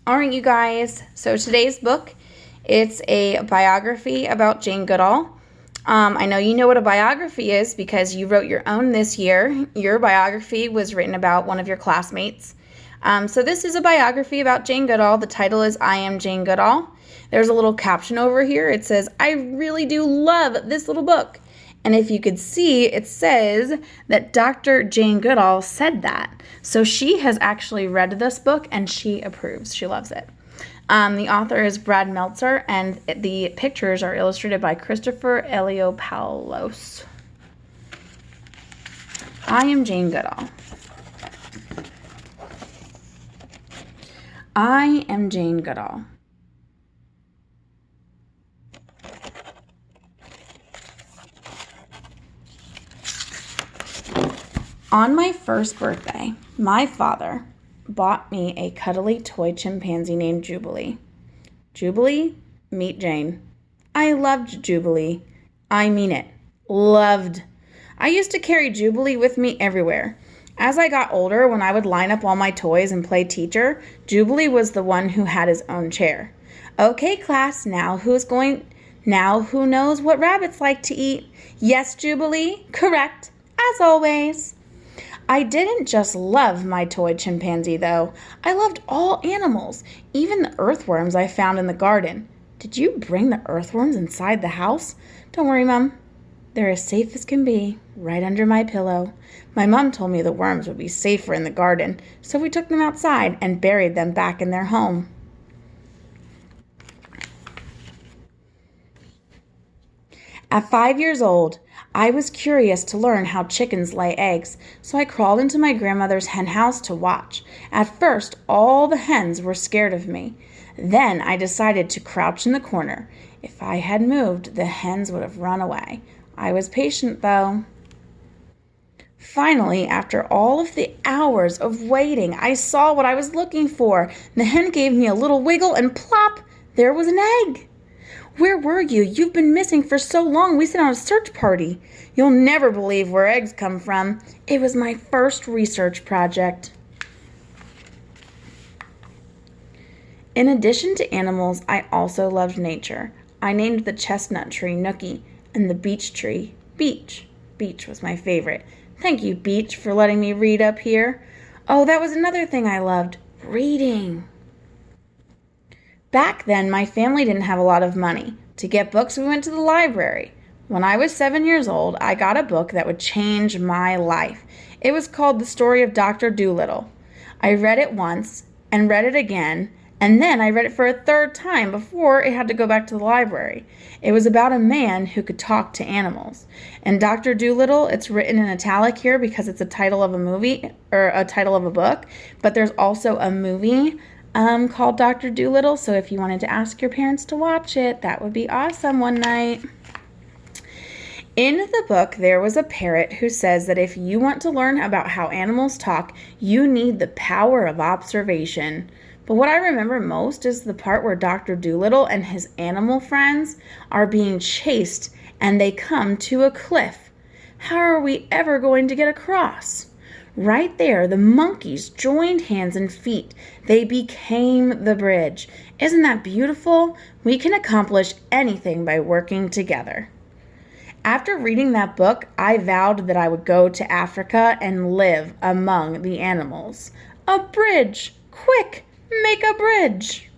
All right, you guys. So today's book, it's a biography about Jane Goodall. I know you know what a biography is because you wrote your own this year. Your biography was written about one of your classmates. So this is a biography about Jane Goodall. The title is I Am Jane Goodall. There's a little caption over here. It says, I really do love this little book. And if you could see, it says that Dr. Jane Goodall said that. So she has actually read this book and she approves. She loves it. The author is Brad Meltzer, and the pictures are illustrated by Christopher Eliopoulos. I am Jane Goodall. I am Jane Goodall. On my first birthday, my father bought me a cuddly toy chimpanzee named Jubilee. Jubilee, meet Jane. I loved Jubilee. I mean it. Loved. I used to carry Jubilee with me everywhere. As I got older, when I would line up all my toys and play teacher, Jubilee was the one who had his own chair. Okay, class, now who knows what rabbits like to eat? Yes, Jubilee, correct, as always. I didn't just love my toy chimpanzee, though. I loved all animals, even the earthworms I found in the garden. Did you bring the earthworms inside the house? Don't worry, Mom. They're as safe as can be, right under my pillow. My mom told me the worms would be safer in the garden, so we took them outside and buried them back in their home. At 5 years old, I was curious to learn how chickens lay eggs, so I crawled into my grandmother's hen house to watch. At first, all the hens were scared of me. Then I decided to crouch in the corner. If I had moved, the hens would have run away. I was patient, though. Finally, after all of the hours of waiting, I saw what I was looking for. The hen gave me a little wiggle, and plop, there was an egg. Where were you? You've been missing for so long. We sent out a search party. You'll never believe where eggs come from. It was my first research project. In addition to animals, I also loved nature. I named the chestnut tree Nookie and the beech tree Beech. Beech was my favorite. Thank you, Beech, for letting me read up here. Oh, that was another thing I loved, reading. Back then, my family didn't have a lot of money. To get books, we went to the library. When I was 7 years old, I got a book that would change my life. It was called The Story of Dr. Dolittle. I read it once and read it again, and then I read it for a third time before it had to go back to the library. It was about a man who could talk to animals. And Dr. Dolittle, it's written in italic here because it's a title of a movie or a title of a book, but there's also a movie called Dr. Dolittle, so if you wanted to ask your parents to watch it, that would be awesome one night. In the book, there was a parrot who says that if you want to learn about how animals talk, you need the power of observation. But what I remember most is the part where Dr. Dolittle and his animal friends are being chased and they come to a cliff. How are we ever going to get across? Right there, the monkeys joined hands and feet. They became the bridge. Isn't that beautiful? We can accomplish anything by working together. After reading that book, I vowed that I would go to Africa and live among the animals. A bridge! Quick, make a bridge!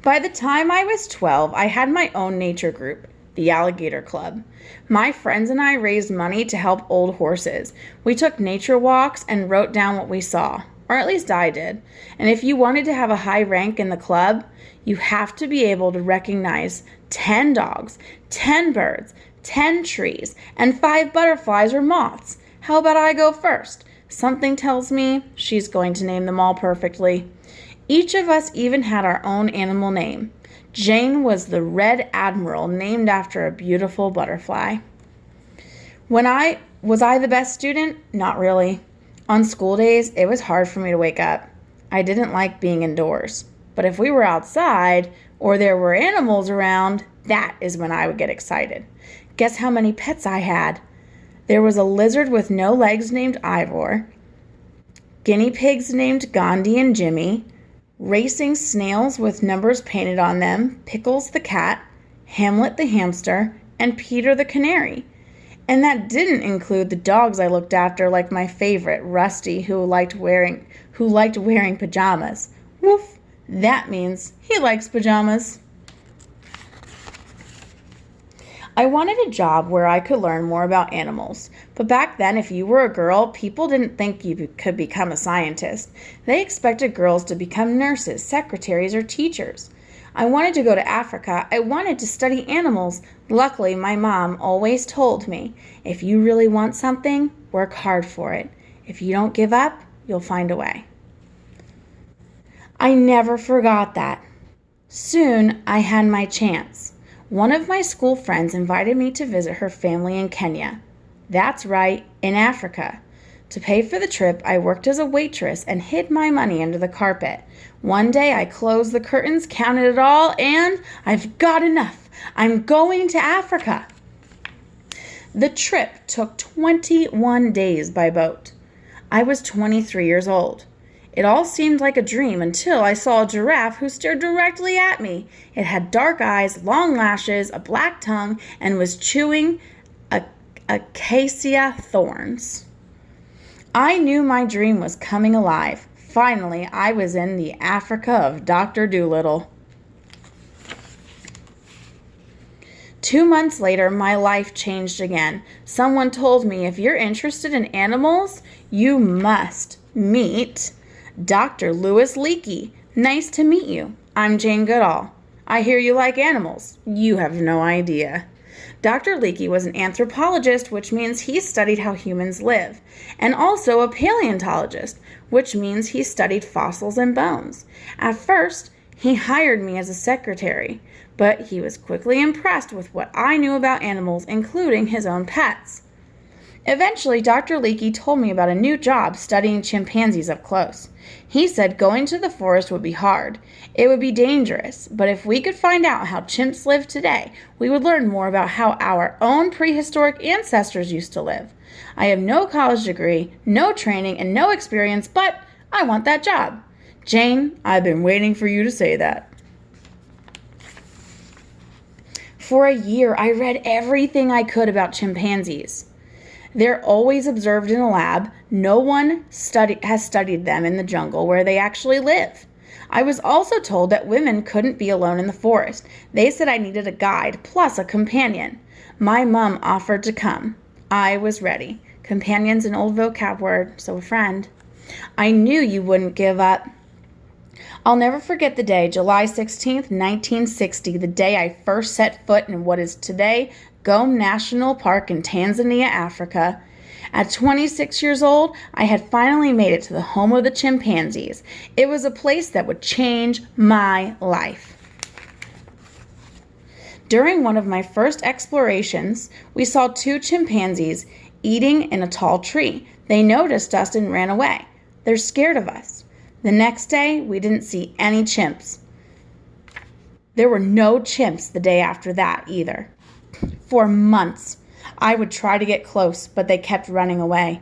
By the time I was 12, I had my own nature group, the Alligator Club. My friends and I raised money to help old horses. We took nature walks and wrote down what we saw, or at least I did. And if you wanted to have a high rank in the club, you have to be able to recognize 10 dogs, 10 birds, 10 trees, and 5 butterflies or moths. How about I go first? Something tells me she's going to name them all perfectly. Each of us even had our own animal name. Jane was the Red Admiral, named after a beautiful butterfly. Was I the best student? Not really. On school days, it was hard for me to wake up. I didn't like being indoors. But if we were outside or there were animals around, that is when I would get excited. Guess how many pets I had? There was a lizard with no legs named Ivor. guinea pigs named Gandhi and Jimmy, racing snails with numbers painted on them, Pickles the cat, Hamlet the hamster, and Peter the canary. And that didn't include the dogs I looked after, like my favorite, Rusty, who liked wearing pajamas. Woof, that means he likes pajamas. I wanted a job where I could learn more about animals. But back then, if you were a girl, people didn't think you could become a scientist. They expected girls to become nurses, secretaries, or teachers. I wanted to go to Africa. I wanted to study animals. Luckily, my mom always told me, if you really want something, work hard for it. If you don't give up, you'll find a way. I never forgot that. Soon, I had my chance. One of my school friends invited me to visit her family in Kenya. That's right, in Africa. To pay for the trip, I worked as a waitress and hid my money under the carpet. One day I closed the curtains, counted it all, and I've got enough. I'm going to Africa. The trip took 21 days by boat. I was 23 years old. It all seemed like a dream until I saw a giraffe who stared directly at me. It had dark eyes, long lashes, a black tongue, and was chewing acacia thorns. I knew my dream was coming alive. Finally, I was in the Africa of Dr. Dolittle. 2 months later, my life changed again. Someone told me, if you're interested in animals, you must meet Dr. Louis Leakey. Nice to meet you. I'm Jane Goodall. I hear you like animals. You have no idea. Dr. Leakey was an anthropologist, which means he studied how humans live, and also a paleontologist, which means he studied fossils and bones. At first, he hired me as a secretary, but he was quickly impressed with what I knew about animals, including his own pets. Eventually, Dr. Leakey told me about a new job studying chimpanzees up close. He said going to the forest would be hard. It would be dangerous, but if we could find out how chimps live today, we would learn more about how our own prehistoric ancestors used to live. I have no college degree, no training, and no experience, but I want that job. Jane, I've been waiting for you to say that. For a year, I read everything I could about chimpanzees. They're always observed in a lab. No one has studied them in the jungle where they actually live. I was also told that women couldn't be alone in the forest. They said I needed a guide plus a companion. My mom offered to come. I was ready. Companion's an old vocab word, so a friend. I knew you wouldn't give up. I'll never forget the day, July 16th, 1960, the day I first set foot in what is today Gome National Park in Tanzania, Africa. At 26 years old, I had finally made it to the home of the chimpanzees. It was a place that would change my life. During one of my first explorations, we saw 2 chimpanzees eating in a tall tree. They noticed us and ran away. They're scared of us. The next day, we didn't see any chimps. There were no chimps the day after that either. For months, I would try to get close, but they kept running away.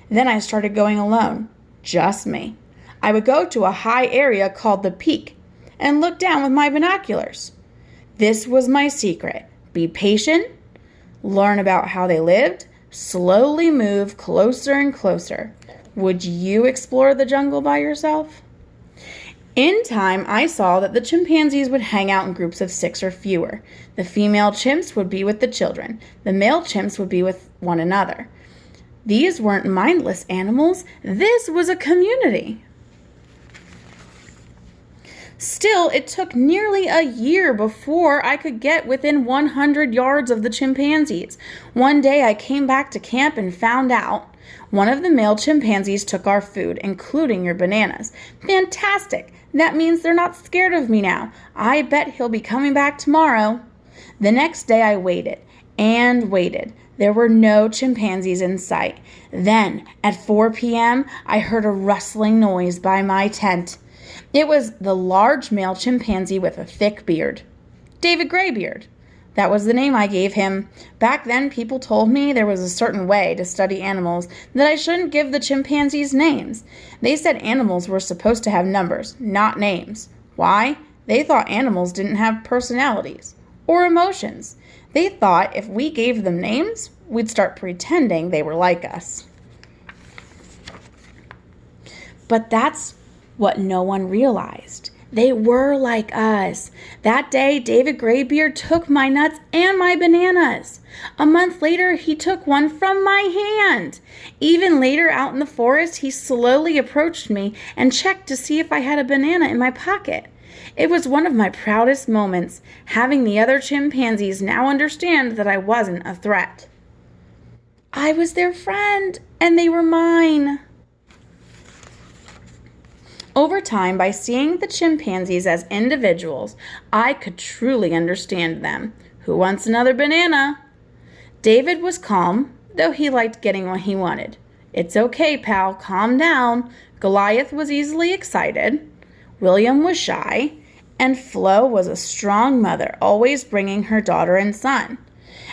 Then I started going alone, just me. I would go to a high area called the Peak and look down with my binoculars. This was my secret. Be patient, learn about how they lived, slowly move closer and closer. Would you explore the jungle by yourself? In time, I saw that the chimpanzees would hang out in groups of 6 or fewer. The female chimps would be with the children. The male chimps would be with one another. These weren't mindless animals. This was a community. Still, it took nearly a year before I could get within 100 yards of the chimpanzees. One day I came back to camp and found out one of the male chimpanzees took our food, including your bananas. Fantastic! That means they're not scared of me now. I bet he'll be coming back tomorrow. The next day I waited and waited. There were no chimpanzees in sight. Then, at 4 p.m., I heard a rustling noise by my tent. It was the large male chimpanzee with a thick beard, David Graybeard. That was the name I gave him. Back then, people told me there was a certain way to study animals, that I shouldn't give the chimpanzees names. They said animals were supposed to have numbers, not names. Why? They thought animals didn't have personalities or emotions. They thought if we gave them names, we'd start pretending they were like us. But that's what no one realized. They were like us. That day, David Graybeard took my nuts and my bananas. A month later, he took one from my hand. Even later, out in the forest, he slowly approached me and checked to see if I had a banana in my pocket. It was one of my proudest moments, having the other chimpanzees now understand that I wasn't a threat. I was their friend, and they were mine. Over time, by seeing the chimpanzees as individuals, I could truly understand them. Who wants another banana? David was calm, though he liked getting what he wanted. It's okay, pal, calm down. Goliath was easily excited. William was shy. And Flo was a strong mother, always bringing her daughter and son.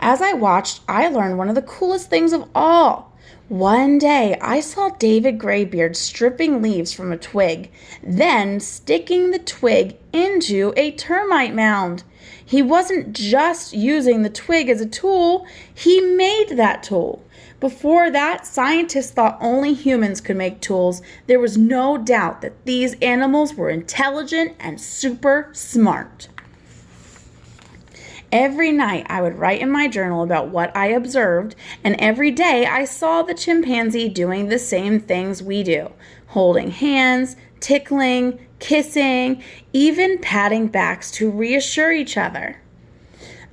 As I watched, I learned one of the coolest things of all. One day, I saw David Graybeard stripping leaves from a twig, then sticking the twig into a termite mound. He wasn't just using the twig as a tool, he made that tool. Before that, scientists thought only humans could make tools. There was no doubt that these animals were intelligent and super smart. Every night I would write in my journal about what I observed, and every day I saw the chimpanzee doing the same things we do, holding hands, tickling, kissing, even patting backs to reassure each other.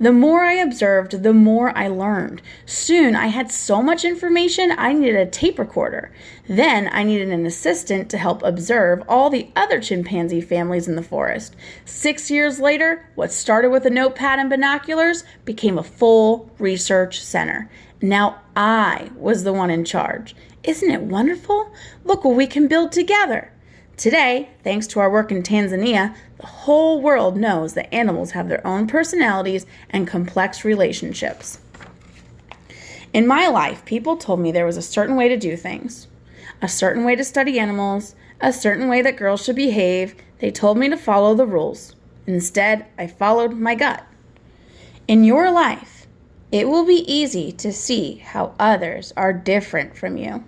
The more I observed, the more I learned. Soon I had so much information I needed a tape recorder. Then I needed an assistant to help observe all the other chimpanzee families in the forest. 6 years later, what started with a notepad and binoculars became a full research center. Now I was the one in charge. Isn't it wonderful? Look what we can build together. Today, thanks to our work in Tanzania, the whole world knows that animals have their own personalities and complex relationships. In my life, people told me there was a certain way to do things, a certain way to study animals, a certain way that girls should behave. They told me to follow the rules. Instead, I followed my gut. In your life, it will be easy to see how others are different from you.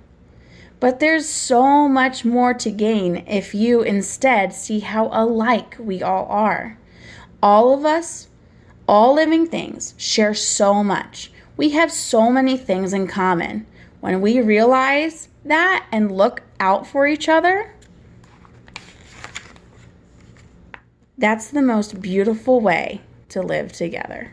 But there's so much more to gain if you instead see how alike we all are. All of us, all living things, share so much. We have so many things in common. When we realize that and look out for each other, that's the most beautiful way to live together.